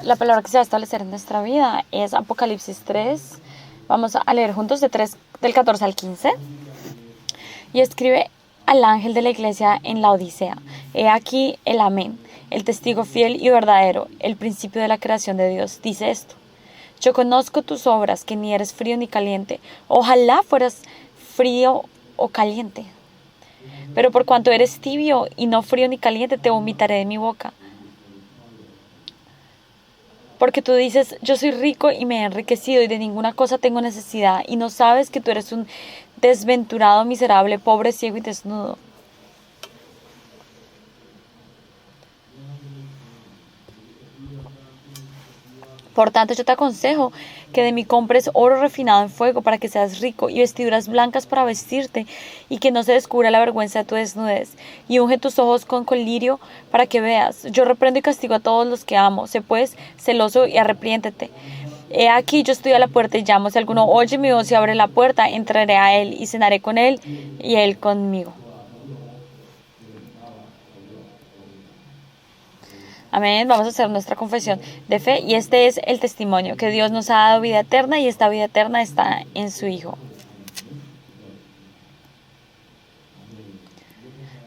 la palabra que se va a establecer en nuestra vida es Apocalipsis 3. Vamos a leer juntos del 14 al 15. Y escribe al ángel de la iglesia en la Odisea: he aquí el Amén, el testigo fiel y verdadero, el principio de la creación de Dios. Dice esto: yo conozco tus obras, que ni eres frío ni caliente. Ojalá fueras frío o caliente. Pero por cuanto eres tibio y no frío ni caliente, te vomitaré de mi boca. Porque tú dices: yo soy rico y me he enriquecido y de ninguna cosa tengo necesidad, y no sabes que tú eres un desventurado, miserable, pobre, ciego y desnudo. Por tanto, yo te aconsejo que de mí compres oro refinado en fuego para que seas rico, y vestiduras blancas para vestirte, y que no se descubra la vergüenza de tu desnudez, y unge tus ojos con colirio para que veas. Yo reprendo y castigo a todos los que amo. Sé pues celoso y arrepiéntete. He aquí, yo estoy a la puerta y llamo. Si alguno oye mi voz y abre la puerta, entraré a él y cenaré con él y él conmigo. Amén. Vamos a hacer nuestra confesión de fe, y este es el testimonio: que Dios nos ha dado vida eterna, y esta vida eterna está en su Hijo.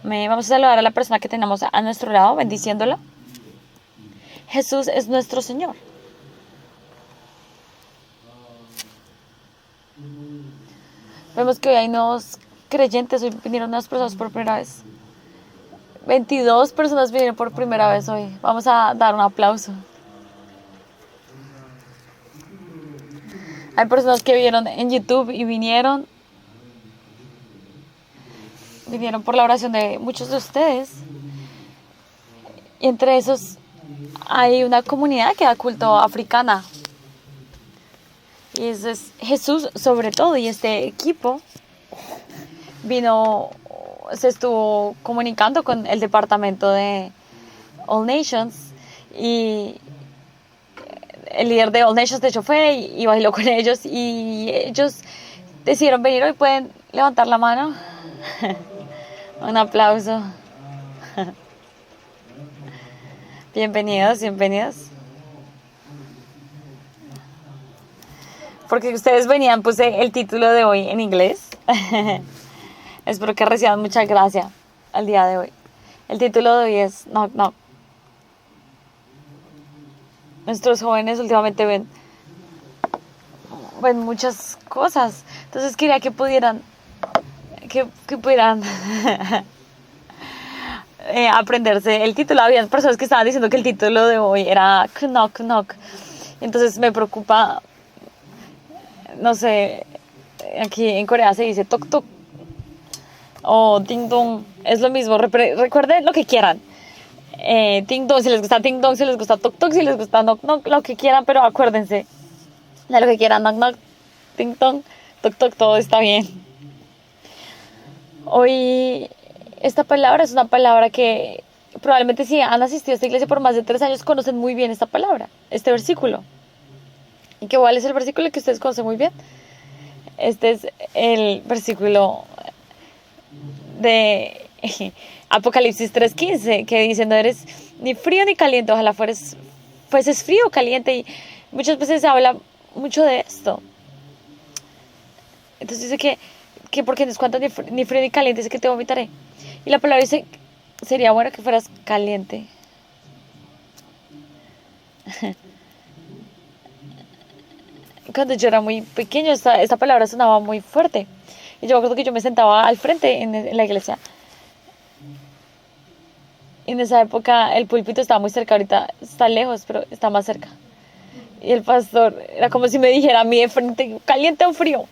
Amén. Vamos a saludar a la persona que tenemos a nuestro lado, bendiciéndola. Jesús es nuestro Señor. Vemos que hoy hay nuevos creyentes, hoy vinieron nuevas personas por primera vez. 22 personas vinieron por primera vez hoy. Vamos a dar un aplauso. Hay personas que vieron en YouTube y vinieron por la oración de muchos de ustedes. Y entre esos hay una comunidad que da culto africana. Y eso es Jesús sobre todo. Y este equipo se estuvo comunicando con el departamento de All Nations, y el líder de All Nations de hecho fue y bailó con ellos, y ellos decidieron venir hoy. ¿Pueden levantar la mano? Un aplauso. Bienvenidos. Porque ustedes venían, puse el título de hoy en inglés. Espero que reciban mucha gracia al día de hoy. El título de hoy es Knock Knock. Nuestros jóvenes últimamente ven muchas cosas. Entonces quería que pudieran aprenderse el título. Había personas que estaban diciendo que el título de hoy era Knock Knock. Entonces me preocupa, no sé, aquí en Corea se dice Tok Tok o Ding Dong, es lo mismo. Recuerden lo que quieran. Ding Dong si les gusta Ding Dong, si les gusta Tok Tok, si les gusta Knock Knock, lo que quieran, pero acuérdense de lo que quieran. Knock Knock, Ding Dong, Tok Tok, todo está bien. Hoy esta palabra es una palabra que probablemente, si han asistido a esta iglesia por más de 3 años, conocen muy bien esta palabra, este versículo. ¿Y cuál es el versículo que ustedes conocen muy bien? Este es el versículo de Apocalipsis 3:15, que dice: no eres ni frío ni caliente, ojalá fueses frío o caliente. Y muchas veces se habla mucho de esto. Entonces dice que porque no es cuanto ni frío ni caliente, dice que te vomitaré. Y la palabra dice: sería bueno que fueras caliente. Cuando yo era muy pequeño, esta palabra sonaba muy fuerte. Y yo me acuerdo que yo me sentaba al frente en la iglesia. Y en esa época el púlpito estaba muy cerca, ahorita está lejos, pero está más cerca. Y el pastor era como si me dijera a mí de frente: caliente o frío.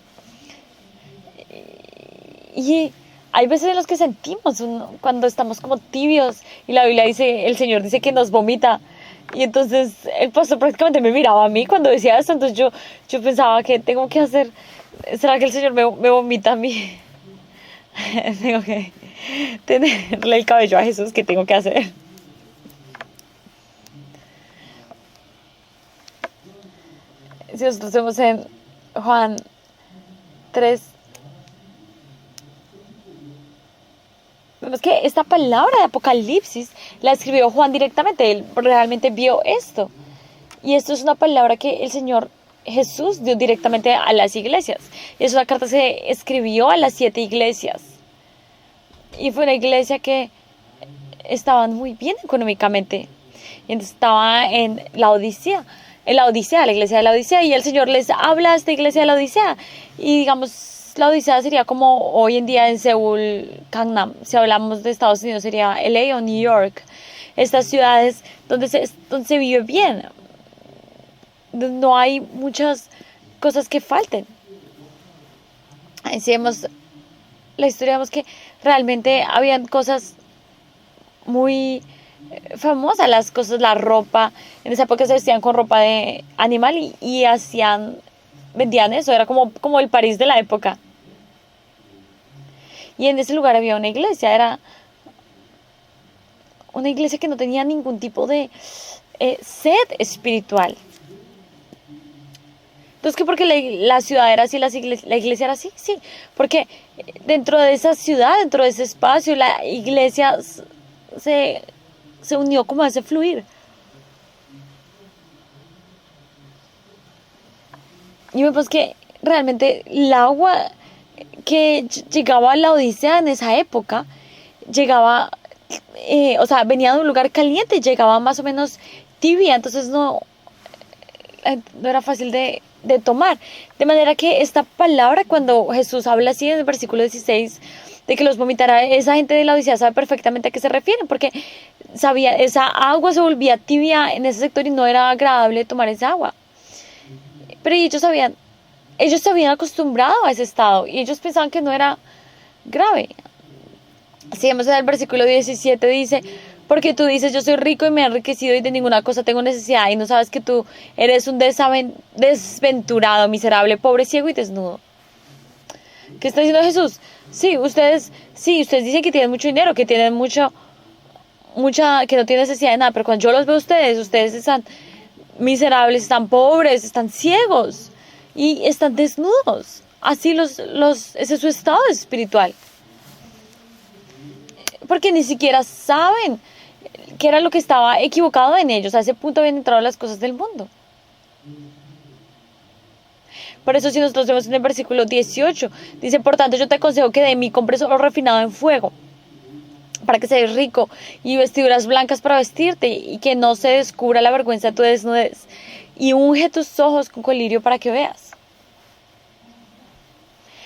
Y hay veces en los que sentimos cuando estamos como tibios, y la Biblia dice, el Señor dice que nos vomita. Y entonces el pastor prácticamente me miraba a mí cuando decía esto. Entonces yo pensaba: ¿qué tengo que hacer? ¿Será que el Señor me vomita a mí? Tengo que tenerle el cabello a Jesús. ¿Qué tengo que hacer? Si nosotros vemos en Juan 3, vemos que esta palabra de Apocalipsis la escribió Juan directamente. Él realmente vio esto. Y esto es una palabra que el Señor Jesús dio directamente a las iglesias. Y es una carta que se escribió a las 7 iglesias. Y fue una iglesia que estaban muy bien económicamente. Y entonces estaba en la Odisea, la iglesia de la Odisea, y el Señor les habla a esta iglesia de la Odisea. Y digamos, la Odisea sería como hoy en día en Seúl, Gangnam. Si hablamos de Estados Unidos sería LA o New York. Estas ciudades donde se vive bien. No hay muchas cosas que falten. Si vemos la historia, vemos que realmente habían cosas muy famosas, las cosas, la ropa. En esa época se vestían con ropa de animal y vendían eso, era como el París de la época. Y en ese lugar había una iglesia, era una iglesia que no tenía ningún tipo de sed espiritual. Entonces, ¿qué? Porque la ciudad era así, la iglesia era así, sí. Porque dentro de esa ciudad, dentro de ese espacio, la iglesia se unió como a ese fluir. Y vemos que realmente el agua que llegaba a la Odisea en esa época, llegaba, venía de un lugar caliente, llegaba más o menos tibia, entonces no era fácil de tomar. De manera que esta palabra, cuando Jesús habla así en el versículo 16, de que los vomitará, esa gente de la Odisea sabe perfectamente a qué se refieren, porque sabía, esa agua se volvía tibia en ese sector y no era agradable tomar esa agua. Pero ellos se habían acostumbrado a ese estado y ellos pensaban que no era grave. Si vemos en el versículo 17 dice: porque tú dices, yo soy rico y me he enriquecido y de ninguna cosa tengo necesidad, y no sabes que tú eres un desventurado, miserable, pobre, ciego y desnudo. ¿Qué está diciendo Jesús? Sí, ustedes dicen que tienen mucho dinero, que tienen que no tienen necesidad de nada, pero cuando yo los veo a ustedes están miserables, están pobres, están ciegos y están desnudos. Así ese es su estado espiritual. Porque ni siquiera saben qué era lo que estaba equivocado en ellos. A ese punto habían entrado las cosas del mundo. Por eso si nosotros vemos en el versículo 18, dice: por tanto yo te aconsejo que de mí compres oro refinado en fuego, para que seas rico, y vestiduras blancas para vestirte, y que no se descubra la vergüenza de tu desnudez, y unge tus ojos con colirio para que veas.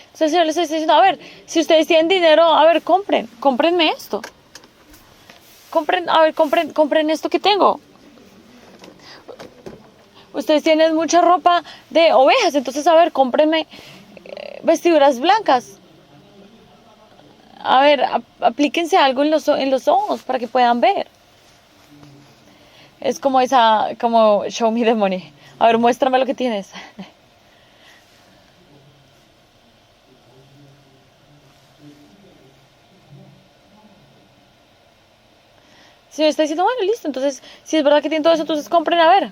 Entonces el Señor les está diciendo: a ver, si ustedes tienen dinero, a ver, cómprenme esto. Compren esto que tengo. Ustedes tienen mucha ropa de ovejas, entonces a ver, cómprenme vestiduras blancas. A ver, aplíquense algo en los ojos para que puedan ver. Es como show me the money. A ver, muéstrame lo que tienes. Si me está diciendo: bueno, listo, entonces, si es verdad que tienen todo eso, entonces compren a ver.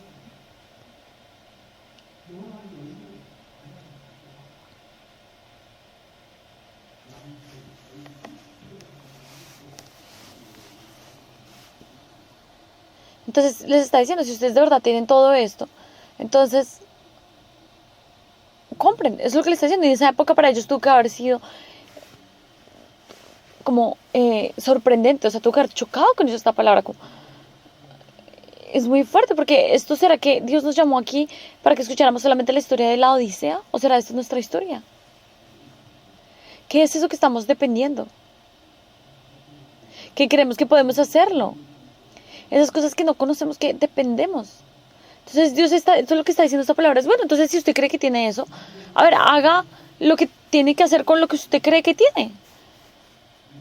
Entonces les está diciendo: si ustedes de verdad tienen todo esto, entonces compren. Es lo que les está diciendo. Y en esa época para ellos tuvo que haber sido como sorprendente. O sea, tuvo que haber chocado con eso esta palabra. Es muy fuerte, porque ¿será que Dios nos llamó aquí para que escucháramos solamente la historia de la Odisea? ¿O será esta nuestra historia? ¿Qué es eso que estamos dependiendo? ¿Qué creemos que podemos hacerlo? Esas cosas que no conocemos, que dependemos. Entonces esto es lo que está diciendo esta palabra. Es bueno, entonces si usted cree que tiene eso, a ver, haga lo que tiene que hacer con lo que usted cree que tiene.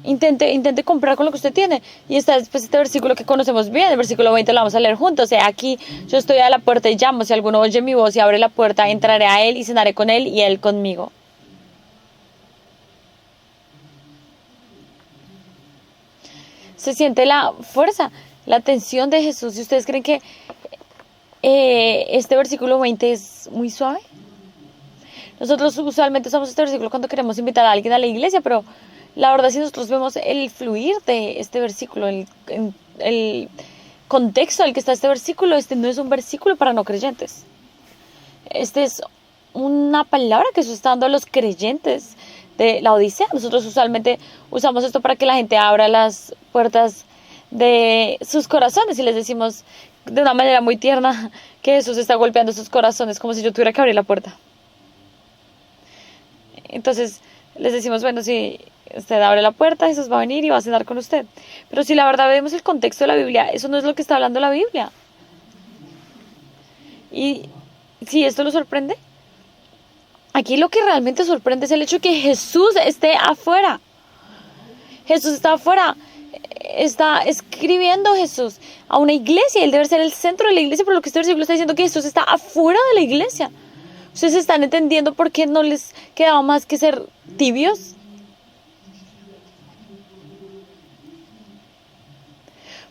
Intente comprar con lo que usted tiene. Y está después este versículo que conocemos bien, el versículo 20 lo vamos a leer juntos. O sea, aquí yo estoy a la puerta y llamo. Si alguno oye mi voz y abre la puerta, entraré a él y cenaré con él y él conmigo. Se siente la fuerza, la tensión de Jesús. Si ustedes creen que este versículo 20 es muy suave. Nosotros usualmente usamos este versículo cuando queremos invitar a alguien a la iglesia, pero la verdad, si nosotros vemos el fluir de este versículo, contexto en el que está este versículo, este no es un versículo para no creyentes. Este es una palabra que Jesús está dando a los creyentes de la Odisea. Nosotros usualmente usamos esto para que la gente abra las puertas de sus corazones y les decimos de una manera muy tierna que Jesús está golpeando sus corazones como si yo tuviera que abrir la puerta. Entonces les decimos, bueno, si usted abre la puerta, Jesús va a venir y va a cenar con usted. Pero si la verdad vemos el contexto de la Biblia, eso no es lo que está hablando la Biblia. Y si esto lo sorprende, aquí lo que realmente sorprende es el hecho de que Jesús esté afuera. Jesús está afuera. Está escribiendo Jesús a una iglesia. Él debe ser el centro de la iglesia, pero lo que este versículo está diciendo es que Jesús está afuera de la iglesia. ¿Ustedes están entendiendo por qué no les quedaba más que ser tibios?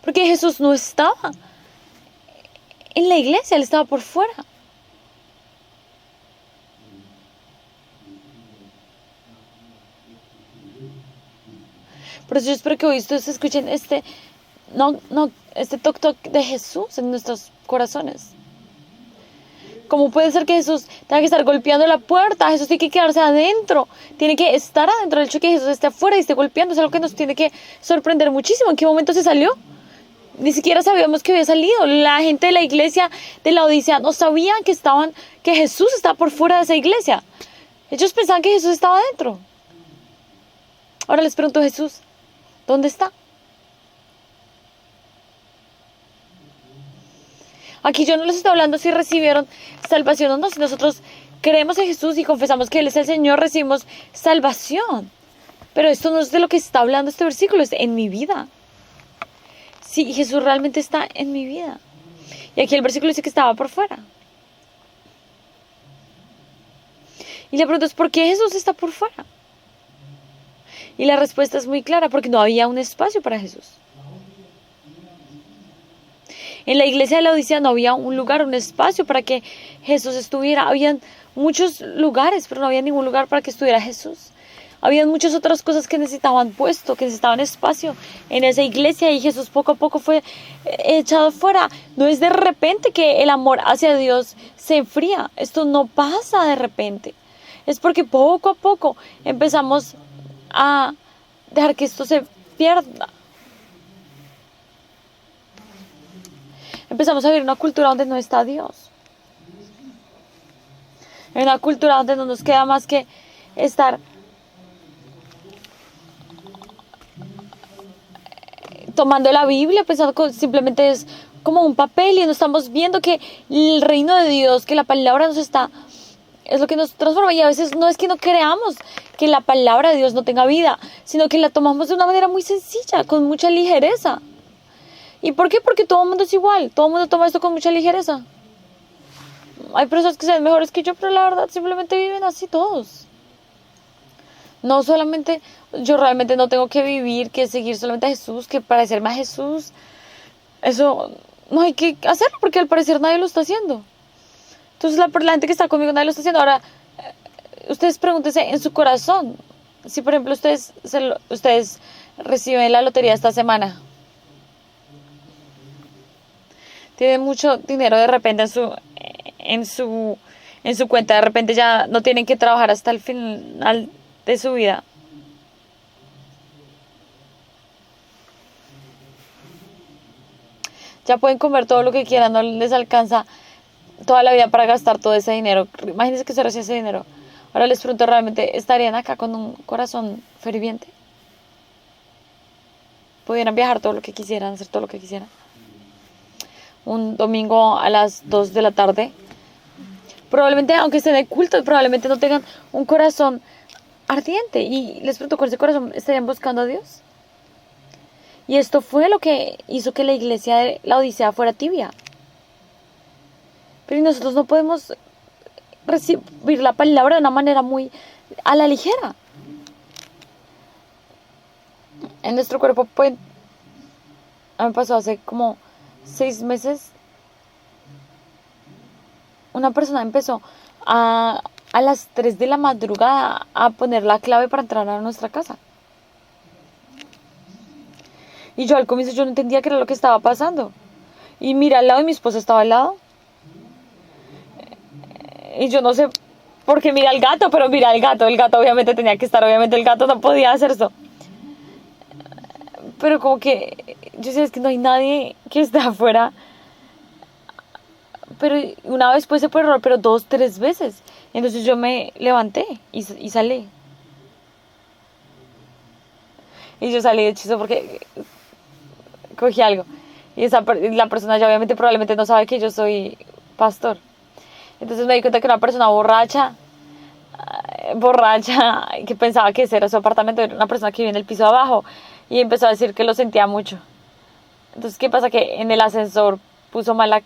Porque Jesús no estaba en la iglesia, Él estaba por fuera. Por eso yo espero que hoy ustedes escuchen este toc toc de Jesús en nuestros corazones. ¿Cómo puede ser que Jesús tenga que estar golpeando la puerta? Jesús tiene que quedarse adentro. Tiene que estar adentro. El hecho de que Jesús esté afuera y esté golpeando es algo que nos tiene que sorprender muchísimo. ¿En qué momento se salió? Ni siquiera sabíamos que había salido. La gente de la iglesia de la Odisea no sabían que Jesús estaba por fuera de esa iglesia. Ellos pensaban que Jesús estaba adentro. Ahora les pregunto, Jesús, ¿dónde está? Aquí yo no les estoy hablando si recibieron salvación o no. Si nosotros creemos en Jesús y confesamos que Él es el Señor, recibimos salvación. Pero esto no es de lo que está hablando este versículo, es en mi vida. Sí, Jesús realmente está en mi vida. Y aquí el versículo dice que estaba por fuera. Y la pregunta es, ¿por qué Jesús está por fuera? Y la respuesta es muy clara, porque no había un espacio para Jesús. En la iglesia de la Odisea no había un lugar, un espacio para que Jesús estuviera. Habían muchos lugares, pero no había ningún lugar para que estuviera Jesús. Habían muchas otras cosas que necesitaban puesto, que necesitaban espacio en esa iglesia, y Jesús poco a poco fue echado fuera. No es de repente que el amor hacia Dios se enfría. Esto no pasa de repente. Es porque poco a poco empezamos a dejar que esto se pierda. Empezamos a vivir una cultura donde no está Dios. En una cultura donde no nos queda más que estar tomando la Biblia, pensando que simplemente es como un papel, y no estamos viendo que el reino de Dios, que la palabra es lo que nos transforma. Y a veces no es que no creamos que la palabra de Dios no tenga vida, sino que la tomamos de una manera muy sencilla, con mucha ligereza. ¿Y por qué? Porque todo el mundo es igual, todo el mundo toma esto con mucha ligereza. Hay personas que se ven mejores que yo, pero la verdad simplemente viven así todos. No solamente, yo realmente no tengo que vivir, que seguir solamente a Jesús, que parecerme a Jesús. Eso no hay que hacerlo, porque al parecer nadie lo está haciendo. Entonces la gente que está conmigo nadie lo está haciendo. Ahora, ustedes pregúntense en su corazón. Si por ejemplo ustedes reciben la lotería esta semana, tienen mucho dinero de repente en su cuenta, de repente ya no tienen que trabajar hasta el final de su vida. Ya pueden comer todo lo que quieran, no les alcanza toda la vida para gastar todo ese dinero. Imagínense que se recibe ese dinero. Ahora les pregunto, ¿realmente estarían acá con un corazón ferviente? ¿Pudieran viajar todo lo que quisieran, hacer todo lo que quisieran? Un domingo a las 2 de la tarde. Probablemente, aunque estén de culto, probablemente no tengan un corazón ardiente. Y les pregunto, ¿con ese corazón estarían buscando a Dios? Y esto fue lo que hizo que la iglesia de la Odisea fuera tibia. Pero nosotros no podemos recibir la palabra de una manera muy a la ligera. En nuestro cuerpo, pues, a mí me pasó hace como 6 meses, una persona empezó a las 3 de la madrugada a poner la clave para entrar a nuestra casa. Y yo al comienzo yo no entendía qué era lo que estaba pasando. y mira al lado y mi esposo estaba al lado. Y yo no sé por qué mira al gato, pero mira al gato. El gato obviamente tenía que estar, obviamente el gato no podía hacer eso. Pero como que yo sé, es que no hay nadie que esté afuera. Pero una vez puede ser por error, pero 2, 3 veces. Entonces yo me levanté y salí. Y yo salí de hechizo porque cogí algo. Y la persona ya obviamente probablemente no sabe que yo soy pastor. Entonces me di cuenta que una persona borracha, que pensaba que ese era su apartamento, era una persona que vive en el piso abajo. Y empezó a decir que lo sentía mucho. Entonces, ¿qué pasa? Que en el ascensor puso mal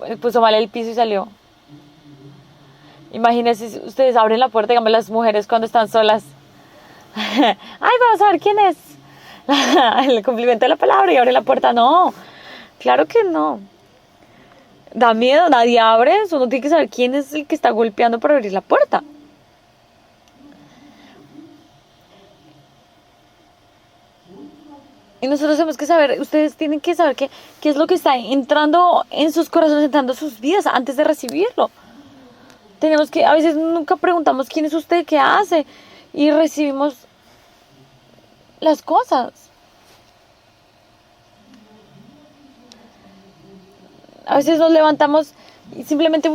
el piso y salió. Imagínense, si ustedes abren la puerta, digamos las mujeres cuando están solas. Ay, vamos a ver quién es. El cumplimiento de la palabra y abre la puerta. No, claro que no. Da miedo, nadie abre. Uno tiene que saber quién es el que está golpeando para abrir la puerta. Y nosotros tenemos que saber, ustedes tienen que saber qué es lo que está entrando en sus corazones, entrando en sus vidas antes de recibirlo. Tenemos que, a veces nunca preguntamos quién es usted, qué hace, y recibimos las cosas. A veces nos levantamos y simplemente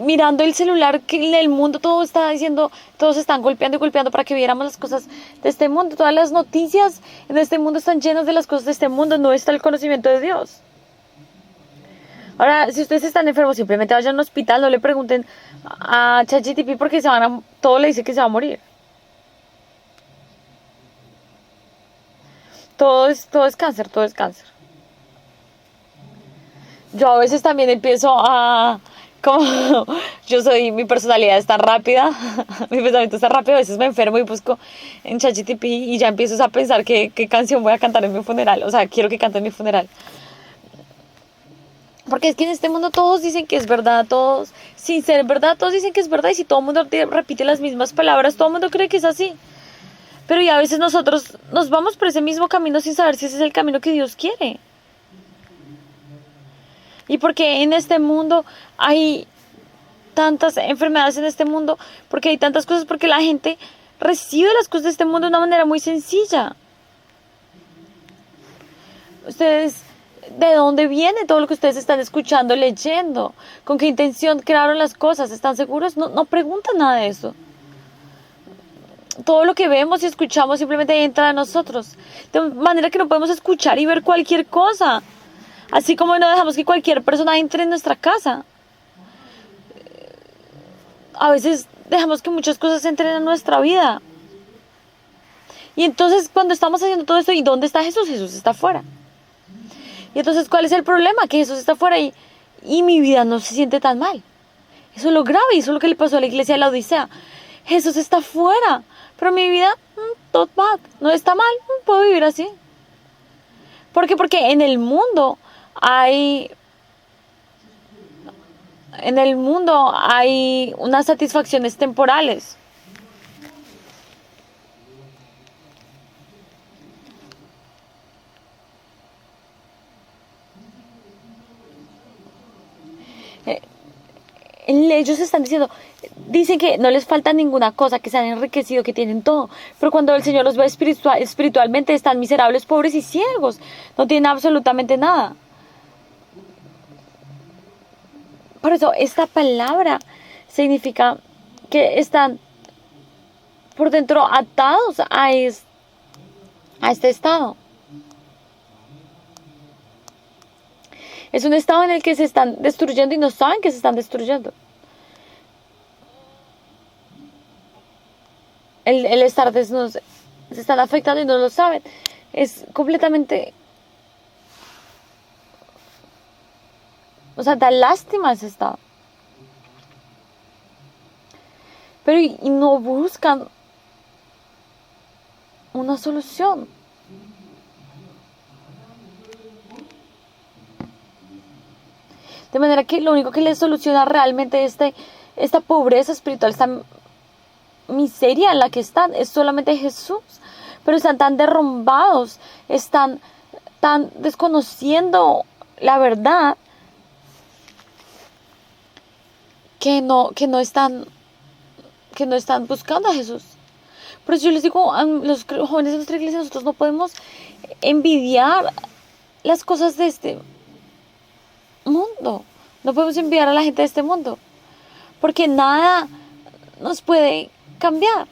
mirando el celular, que en el mundo todo está diciendo, todos están golpeando y golpeando para que viéramos las cosas de este mundo. Todas las noticias en este mundo están llenas de las cosas de este mundo, no está el conocimiento de Dios. Ahora, si ustedes están enfermos, simplemente vayan al hospital, no le pregunten a ChatGPT porque todo le dice que se va a morir. Todo es cáncer, todo es cáncer. Yo a veces también empiezo como mi personalidad es tan rápida, mi pensamiento es tan rápido, a veces me enfermo y busco en ChatGPT y ya empiezo a pensar qué canción voy a cantar en mi funeral, o sea, quiero que cante en mi funeral. Porque es que en este mundo todos dicen que es verdad, todos, sin ser verdad, todos dicen que es verdad, y si todo el mundo repite las mismas palabras, todo el mundo cree que es así. Pero ya a veces nosotros nos vamos por ese mismo camino sin saber si ese es el camino que Dios quiere. Y porque en este mundo hay tantas enfermedades en este mundo, porque hay tantas cosas, porque la gente recibe las cosas de este mundo de una manera muy sencilla. Ustedes, ¿de dónde viene todo lo que ustedes están escuchando, leyendo? ¿Con qué intención crearon las cosas? ¿Están seguros? No preguntan nada de eso. Todo lo que vemos y escuchamos simplemente entra a nosotros. De manera que no podemos escuchar y ver cualquier cosa. Así como no dejamos que cualquier persona entre en nuestra casa. A veces dejamos que muchas cosas entren en nuestra vida. Y entonces cuando estamos haciendo todo esto, ¿y dónde está Jesús? Jesús está afuera. Y entonces, ¿cuál es el problema? Que Jesús está afuera y mi vida no se siente tan mal. Eso es lo grave y eso es lo que le pasó a la iglesia de la Odisea. Jesús está afuera, pero mi vida, not bad, no está mal, puedo vivir así. ¿Por qué? Porque en el mundo hay unas satisfacciones temporales. Ellos dicen que no les falta ninguna cosa, que se han enriquecido, que tienen todo, pero cuando el Señor los ve espiritualmente están miserables, pobres y ciegos, no tienen absolutamente nada. Por eso esta palabra significa que están por dentro atados a este estado. Es un estado en el que se están destruyendo y no saben que se están destruyendo. El estar desnudos se están afectando y no lo saben. Es completamente... O sea, da lástima ese estado. Pero y no buscan una solución. De manera que lo único que les soluciona realmente esta pobreza espiritual, esta miseria en la que están, es solamente Jesús. Pero están tan derrumbados, están tan desconociendo la verdad, que no están buscando a Jesús. Pero yo les digo a los jóvenes de nuestra iglesia, nosotros no podemos envidiar las cosas de este mundo. No podemos envidiar a la gente de este mundo. Porque nada nos puede cambiar.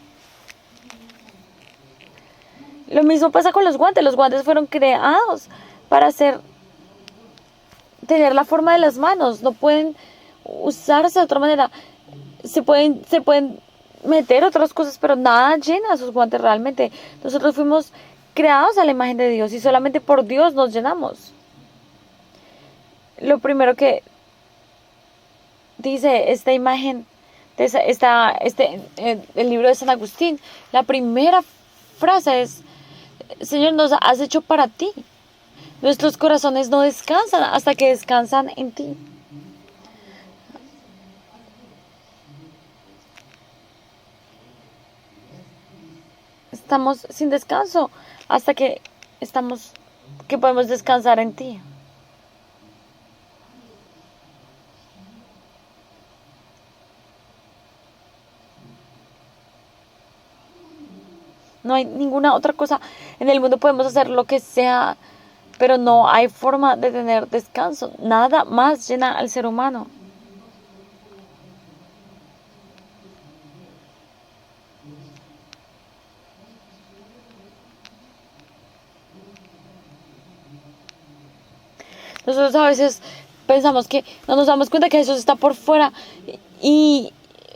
Lo mismo pasa con los guantes. Los guantes fueron creados para tener la forma de las manos. No pueden usarse de otra manera. Se pueden meter otras cosas, pero nada llena esos guantes realmente. Nosotros fuimos creados a la imagen de Dios y solamente por Dios nos llenamos. Lo primero que dice esta imagen, el libro de San Agustín, la primera frase es: Señor, nos has hecho para ti. Nuestros corazones no descansan hasta que descansan en ti. Estamos sin descanso hasta que podemos descansar en ti. No hay ninguna otra cosa en el mundo. Podemos hacer lo que sea, pero no hay forma de tener descanso. Nada más llena al ser humano. Nosotros a veces pensamos que no nos damos cuenta que Jesús está por fuera y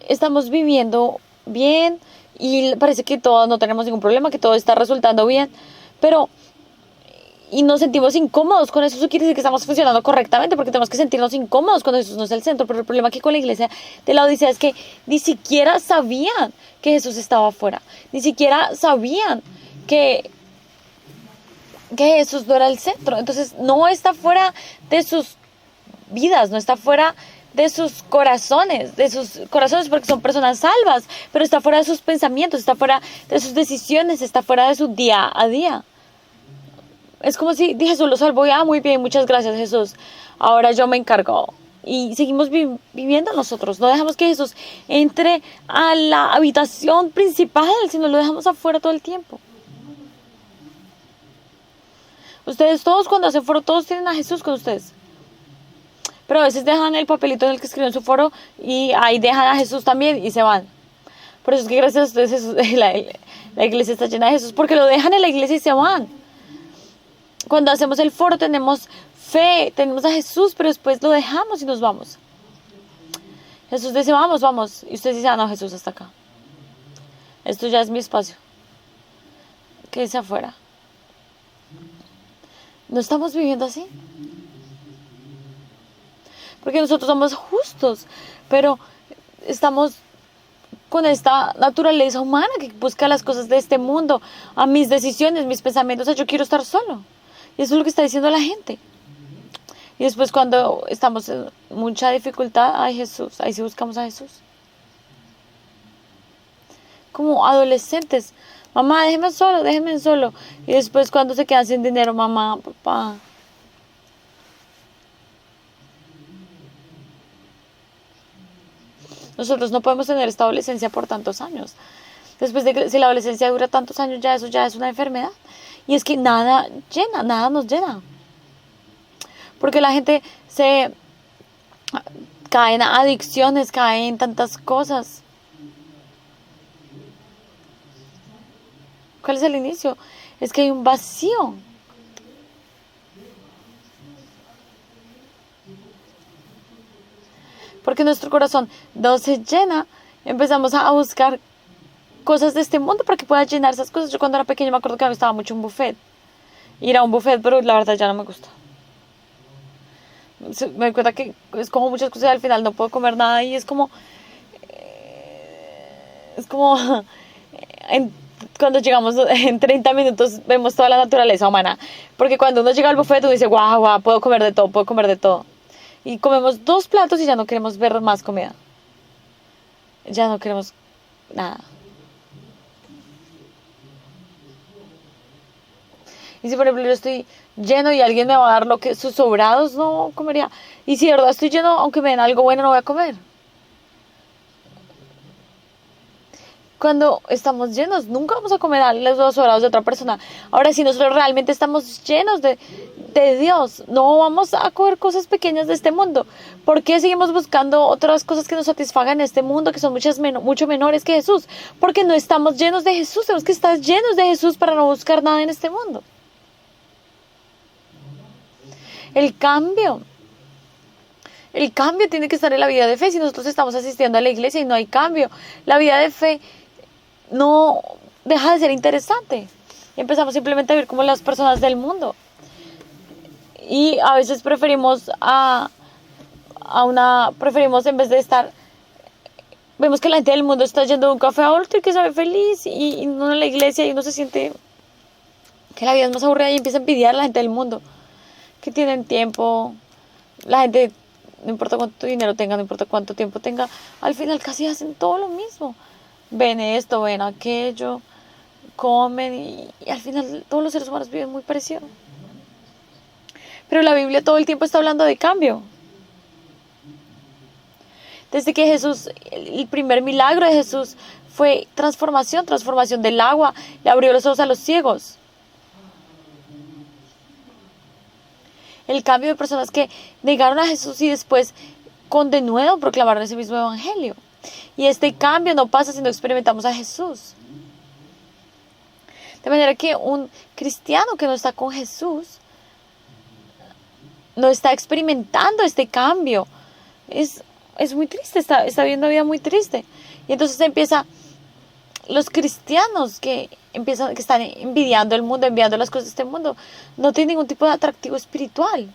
estamos viviendo bien y parece que todos no tenemos ningún problema, que todo está resultando bien, pero y nos sentimos incómodos con eso. Eso quiere decir que estamos funcionando correctamente, porque tenemos que sentirnos incómodos cuando Jesús no es el centro. Pero el problema aquí con la iglesia de la Odisea es que ni siquiera sabían que Jesús estaba afuera, ni siquiera sabían que Jesús no era el centro. Entonces no está fuera de sus vidas, no está fuera de sus corazones porque son personas salvas, pero está fuera de sus pensamientos, está fuera de sus decisiones, está fuera de su día a día. Es como si Jesús lo salvó y muy bien, muchas gracias Jesús, ahora yo me encargo. Y seguimos viviendo nosotros. No dejamos que Jesús entre a la habitación principal, sino lo dejamos afuera todo el tiempo. Ustedes todos cuando hacen foro, todos tienen a Jesús con ustedes. Pero a veces dejan el papelito en el que escriben su foro y ahí dejan a Jesús también y se van. Por eso es que gracias a ustedes Jesús, la iglesia está llena de Jesús, porque lo dejan en la iglesia y se van. Cuando hacemos el foro tenemos fe, tenemos a Jesús, pero después lo dejamos y nos vamos. Jesús dice, vamos, vamos. Y ustedes dicen, no, Jesús, hasta acá. Esto ya es mi espacio. Quédese afuera. ¿No estamos viviendo así? Porque nosotros somos justos, pero estamos con esta naturaleza humana que busca las cosas de este mundo, a mis decisiones, mis pensamientos. O sea, yo quiero estar solo. Y eso es lo que está diciendo la gente. Y después cuando estamos en mucha dificultad, ay Jesús, ahí sí buscamos a Jesús. Como adolescentes, mamá, déjeme solo. Y después cuando se quedan sin dinero, mamá, papá. Nosotros no podemos tener esta adolescencia por tantos años. Después de que si la adolescencia dura tantos años, eso ya es una enfermedad. Y es que nada nos llena. Porque la gente se cae en adicciones, cae en tantas cosas. ¿Cuál es el inicio? Es que hay un vacío. Porque nuestro corazón no se llena, empezamos a buscar cosas de este mundo para que pueda llenar esas cosas. Yo cuando era pequeña me acuerdo que me gustaba mucho un buffet. Ir a un buffet, pero la verdad ya no me gusta. Me doy cuenta que es como muchas cosas y al final no puedo comer nada y es como cuando llegamos en 30 minutos vemos toda la naturaleza humana. Porque cuando uno llega al buffet uno dice, guau, puedo comer de todo. Y comemos 2 platos y ya no queremos ver más comida. Ya no queremos nada. Y si por ejemplo yo estoy lleno y alguien me va a dar lo que sus sobrados, no comería. Y si de verdad estoy lleno, aunque me den algo bueno, no voy a comer. Cuando estamos llenos, nunca vamos a comer los sobrados de otra persona. Ahora, si nosotros realmente estamos llenos de Dios, no vamos a coger cosas pequeñas de este mundo. ¿Por qué seguimos buscando otras cosas que nos satisfagan en este mundo, que son mucho menores que Jesús? Porque no estamos llenos de Jesús. Tenemos que estar llenos de Jesús para no buscar nada en este mundo. El cambio tiene que estar en la vida de fe. Si nosotros estamos asistiendo a la iglesia y no hay cambio, la vida de fe no deja de ser interesante. Empezamos simplemente a vivir como las personas del mundo. Y a veces preferimos preferimos en vez de estar, vemos que la gente del mundo está yendo a un café a otro y que se ve feliz y uno en la iglesia y uno se siente que la vida es más aburrida y empieza a envidiar a la gente del mundo, que tienen tiempo, la gente, no importa cuánto dinero tenga, no importa cuánto tiempo tenga, al final casi hacen todo lo mismo. Ven esto, ven aquello, comen y al final todos los seres humanos viven muy parecido. Pero la Biblia todo el tiempo está hablando de cambio. Desde que Jesús, el primer milagro de Jesús fue transformación del agua, le abrió los ojos a los ciegos. El cambio de personas que negaron a Jesús y después con denuedo proclamaron ese mismo evangelio. Y este cambio no pasa si no experimentamos a Jesús. De manera que un cristiano que no está con Jesús no está experimentando este cambio. Es muy triste, está viviendo una vida muy triste. Y entonces los cristianos que están envidiando el mundo, enviando las cosas de este mundo, no tienen ningún tipo de atractivo espiritual.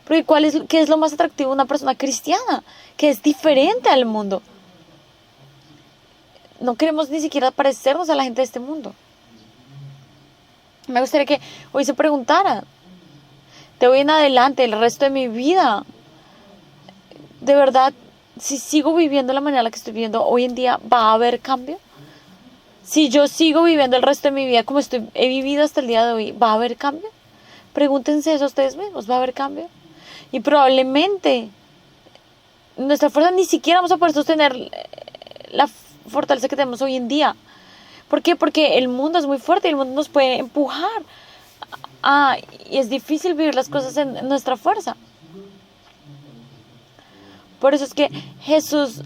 Porque ¿qué es lo más atractivo de una persona cristiana? Que es diferente al mundo. No queremos ni siquiera parecernos a la gente de este mundo. Me gustaría que hoy se preguntara, de hoy en adelante, el resto de mi vida, de verdad, si sigo viviendo la manera en la que estoy viviendo hoy en día, ¿va a haber cambio? Si yo sigo viviendo el resto de mi vida como he vivido hasta el día de hoy, ¿va a haber cambio? Pregúntense eso a ustedes mismos, ¿va a haber cambio? Y probablemente nuestra fuerza ni siquiera vamos a poder sostener la fortaleza que tenemos hoy en día. ¿Por qué? Porque el mundo es muy fuerte y el mundo nos puede empujar. Y es difícil vivir las cosas en nuestra fuerza. Por eso es que Jesús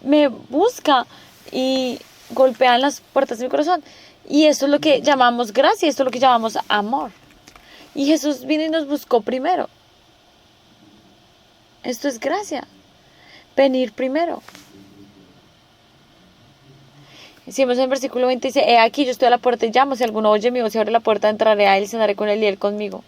me busca y golpea en las puertas de mi corazón. Y eso es lo que llamamos gracia, esto es lo que llamamos amor. Y Jesús vino y nos buscó primero. Esto es gracia. Venir primero. Decimos en el versículo 20, dice, he aquí yo estoy a la puerta y llamo, si alguno oye mi voz y abre la puerta, entraré a él, cenaré con él y él conmigo.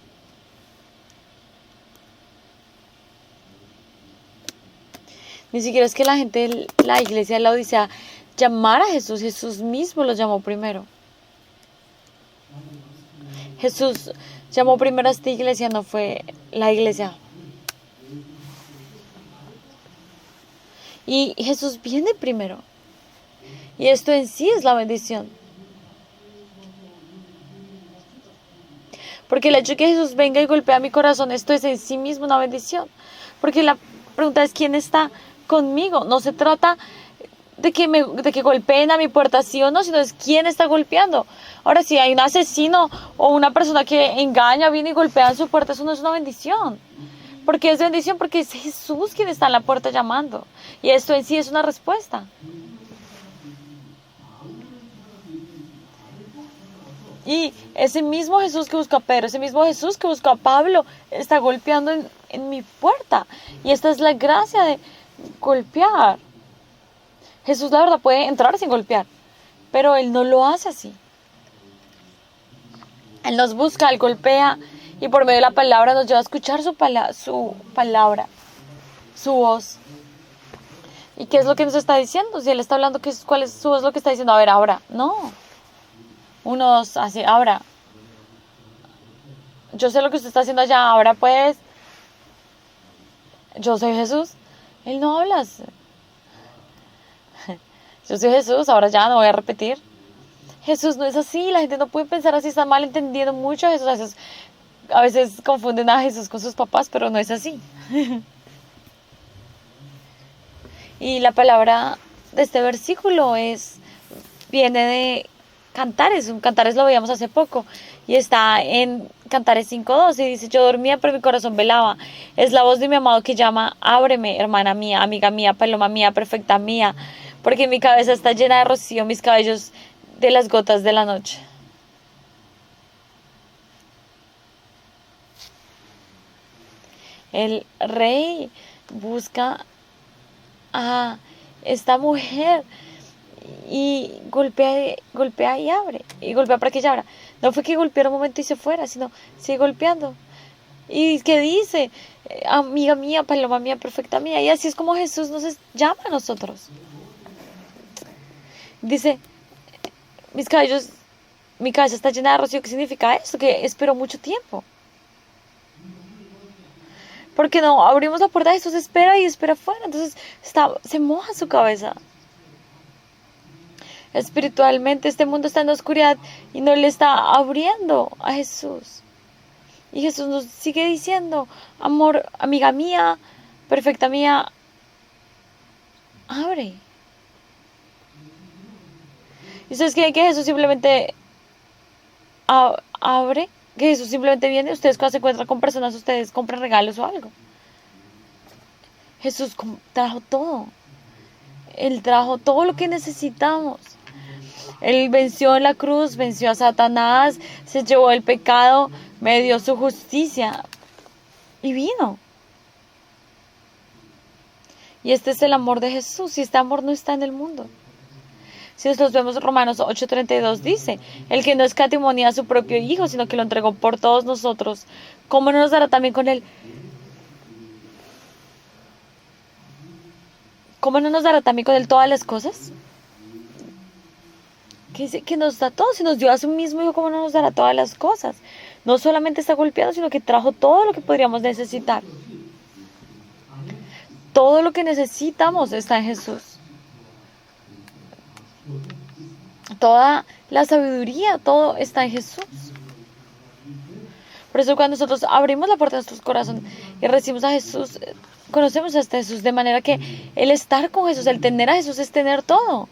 Ni siquiera es que la gente de la iglesia de la Odisea llamara a Jesús, Jesús mismo los llamó primero. Jesús llamó primero a esta iglesia, no fue la iglesia. Y Jesús viene primero. Y esto en sí es la bendición. Porque el hecho de que Jesús venga y golpea mi corazón, esto es en sí mismo una bendición. Porque la pregunta es, ¿quién está conmigo? No se trata de que golpeen a mi puerta, sí o no, sino es quién está golpeando. Ahora, si hay un asesino o una persona que engaña, viene y golpea en su puerta, eso no es una bendición. ¿Por qué es bendición? Porque es Jesús quien está en la puerta llamando. Y esto en sí es una respuesta. Y ese mismo Jesús que buscó a Pedro, ese mismo Jesús que buscó a Pablo, está golpeando en mi puerta. Y esta es la gracia de golpear. Jesús, la verdad, puede entrar sin golpear, pero Él no lo hace así. Él nos busca, Él golpea, y por medio de la palabra nos lleva a escuchar su palabra, su voz. ¿Y qué es lo que nos está diciendo? Si Él está hablando, ¿cuál es su voz lo que está diciendo? A ver, ahora. No. Uno, dos, así, ahora. Yo sé lo que usted está haciendo allá, ahora pues. Yo soy Jesús. Él no habla así. Yo soy Jesús, ahora ya no voy a repetir. Jesús no es así, la gente no puede pensar así, están mal entendiendo mucho a Jesús. A veces confunden a Jesús con sus papás, pero no es así. Y la palabra de este versículo viene de Cantares. Un Cantares lo veíamos hace poco y está en Cantares 5:2 y dice: yo dormía pero mi corazón velaba, es la voz de mi amado que llama, ábreme, hermana mía, amiga mía, paloma mía, perfecta mía, porque mi cabeza está llena de rocío, mis cabellos de las gotas de la noche. El rey busca a esta mujer y golpea y abre, y golpea para que ella abra. No fue que golpeara un momento y se fuera, sino sigue golpeando. Y que dice: amiga mía, paloma mía, perfecta mía. Y así es como Jesús nos llama a nosotros. Dice: mi cabeza está llena de rocío. ¿Qué significa esto? Que esperó mucho tiempo. Porque no abrimos la puerta, Jesús espera y espera afuera. Entonces se moja su cabeza. Espiritualmente este mundo está en la oscuridad y no le está abriendo a Jesús. Y Jesús nos sigue diciendo: amor, amiga mía, perfecta mía, abre. ¿Y ustedes creen que Jesús simplemente abre? Que Jesús simplemente viene. Ustedes cuando se encuentran con personas, ustedes compran regalos o algo. Jesús trajo todo. Él trajo todo lo que necesitamos. Él venció en la cruz, venció a Satanás, se llevó el pecado, me dio su justicia y vino. Y este es el amor de Jesús, y este amor no está en el mundo. Si nosotros vemos Romanos 8:32 dice: el que no escatimó a su propio Hijo, sino que lo entregó por todos nosotros, ¿cómo no nos dará también con él? ¿Cómo no nos dará también con él todas las cosas? Que dice que nos da todo. Si nos dio a su mismo Hijo, ¿cómo no nos dará todas las cosas? No solamente está golpeado, sino que trajo todo lo que podríamos necesitar. Todo lo que necesitamos está en Jesús. Toda la sabiduría, todo está en Jesús. Por eso cuando nosotros abrimos la puerta de nuestro corazón y recibimos a Jesús, conocemos a este Jesús, de manera que el estar con Jesús, el tener a Jesús es tener todo.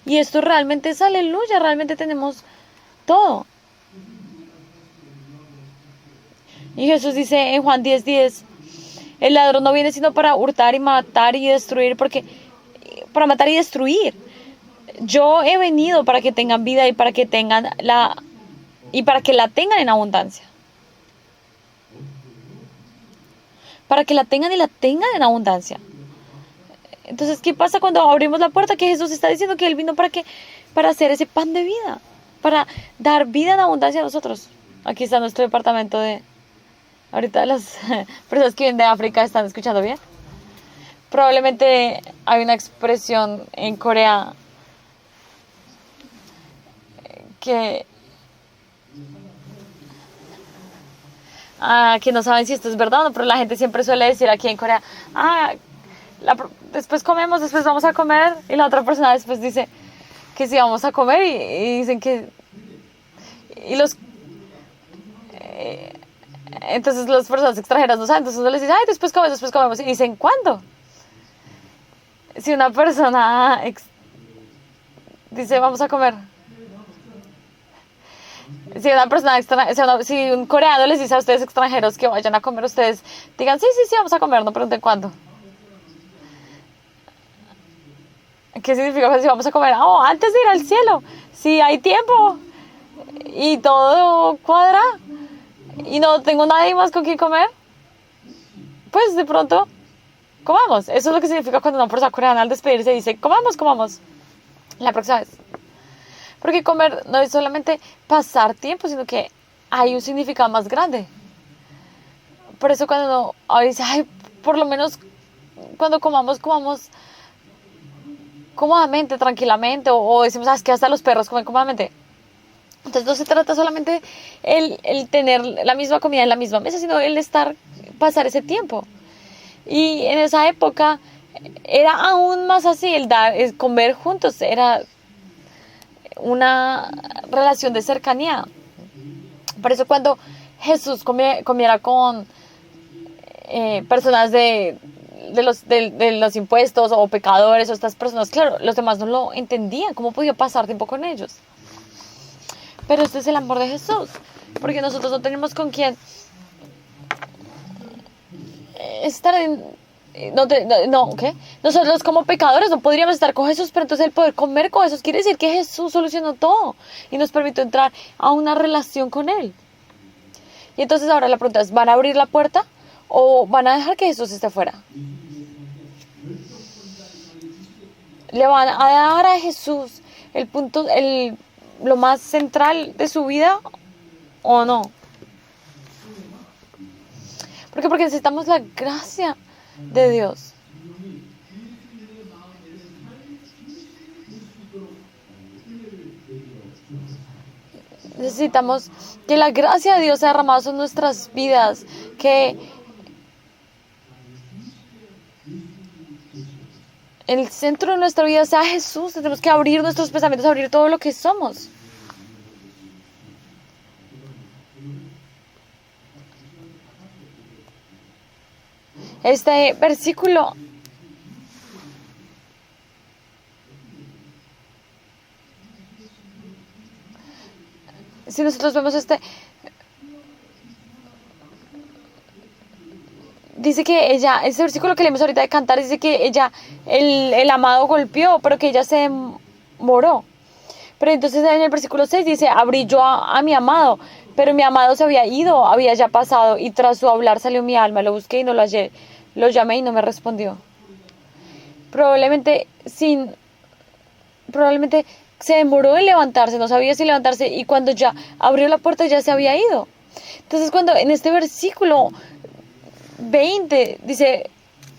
Y esto realmente es aleluya, realmente tenemos todo. Y Jesús dice en Juan 10:10, el ladrón no viene sino para hurtar y matar y destruir, para matar y destruir. Yo he venido para que tengan vida y para que la tengan en abundancia. Para que la tengan y la tengan en abundancia. Entonces, ¿qué pasa cuando abrimos la puerta? Que Jesús está diciendo que Él vino para hacer ese pan de vida, para dar vida en abundancia a nosotros. Aquí está nuestro departamento de... Ahorita las personas que vienen de África están escuchando bien. Probablemente hay una expresión en Corea que no saben si esto es verdad o no, pero la gente siempre suele decir aquí en Corea: después comemos, después vamos a comer, y la otra persona después dice que sí vamos a comer y dicen que... entonces las personas extranjeras no saben, entonces uno les dice: ay, después comemos, y dicen: ¿cuándo? Si una persona dice vamos a comer, si una persona extranjera, si un coreano les dice a ustedes extranjeros que vayan a comer, ustedes digan: sí, vamos a comer, no pregunten cuándo. ¿Qué significa si vamos a comer? Antes de ir al cielo, si hay tiempo y todo cuadra y no tengo nadie más con quien comer, pues de pronto comamos. Eso es lo que significa cuando una persona coreana al despedirse dice: comamos la próxima vez. Porque comer no es solamente pasar tiempo, sino que hay un significado más grande. Por eso cuando uno dice: ay, por lo menos cuando comamos cómodamente, tranquilamente, o decimos: es que hasta los perros comen cómodamente. Entonces no se trata solamente el tener la misma comida en la misma mesa, sino el pasar ese tiempo. Y en esa época era aún más así, el comer juntos era una relación de cercanía. Por eso cuando Jesús comiera con personas de los impuestos o pecadores o estas personas, claro, los demás no lo entendían, cómo podía pasar tiempo con ellos. Pero este es el amor de Jesús, porque nosotros no tenemos con quién estar ¿qué? Nosotros como pecadores no podríamos estar con Jesús, pero entonces el poder comer con Jesús quiere decir que Jesús solucionó todo y nos permitió entrar a una relación con Él. Y entonces ahora la pregunta es, ¿van a abrir la puerta o van a dejar que Jesús esté fuera? ¿Le van a dar a Jesús lo más central de su vida o no? Porque necesitamos la gracia de Dios. Necesitamos que la gracia de Dios sea derramada en nuestras vidas, que el centro de nuestra vida sea Jesús. Tenemos que abrir nuestros pensamientos, abrir todo lo que somos. Este versículo si nosotros vemos dice que ese versículo que leemos ahorita de Cantar, dice que el amado golpeó, pero que ella se demoró. Pero entonces en el versículo 6 dice, abrí yo a mi amado, pero mi amado se había ido, había ya pasado, y tras su hablar salió mi alma, lo busqué y no lo hallé, lo llamé y no me respondió. Probablemente se demoró en levantarse, no sabía si levantarse, y cuando ya abrió la puerta ya se había ido. Entonces cuando en este versículo 20 dice,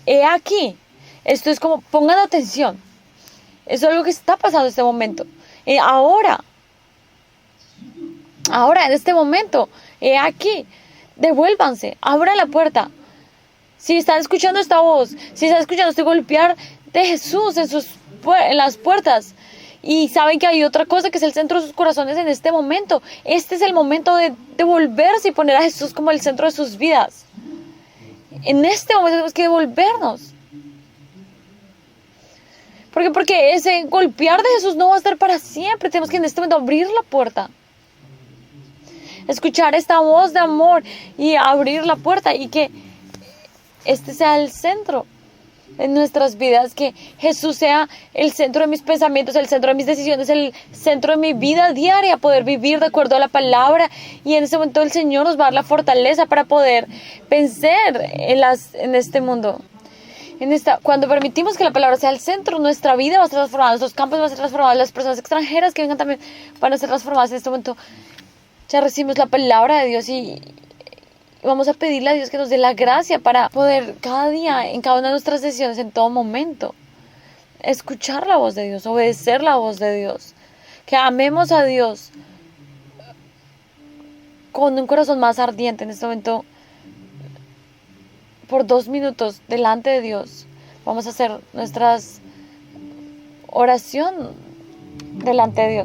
he aquí, esto es como, pongan atención, eso es lo que está pasando en este momento. Ahora, en este momento, he aquí, devuélvanse, abran la puerta. Si están escuchando esta voz, si están escuchando este golpear de Jesús en las puertas, y saben que hay otra cosa que es el centro de sus corazones en este momento, este es el momento de devolverse y poner a Jesús como el centro de sus vidas. En este momento tenemos que devolvernos. Porque ese golpear de Jesús no va a estar para siempre. Tenemos que en este momento abrir la puerta. Escuchar esta voz de amor y abrir la puerta. Y que este sea el centro en nuestras vidas. Que Jesús sea el centro de mis pensamientos, el centro de mis decisiones, el centro de mi vida diaria. Poder vivir de acuerdo a la palabra. Y en ese momento el Señor nos va a dar la fortaleza para poder vencer en este mundo. Cuando permitimos que la palabra sea el centro, nuestra vida va a ser transformada, nuestros campos van a ser transformados, las personas extranjeras que vengan también van a ser transformadas. En este momento ya recibimos la palabra de Dios y vamos a pedirle a Dios que nos dé la gracia para poder cada día, en cada una de nuestras decisiones, en todo momento, escuchar la voz de Dios, obedecer la voz de Dios, que amemos a Dios con un corazón más ardiente. En este momento, por 2 minutos delante de Dios, vamos a hacer nuestra oración delante de Dios.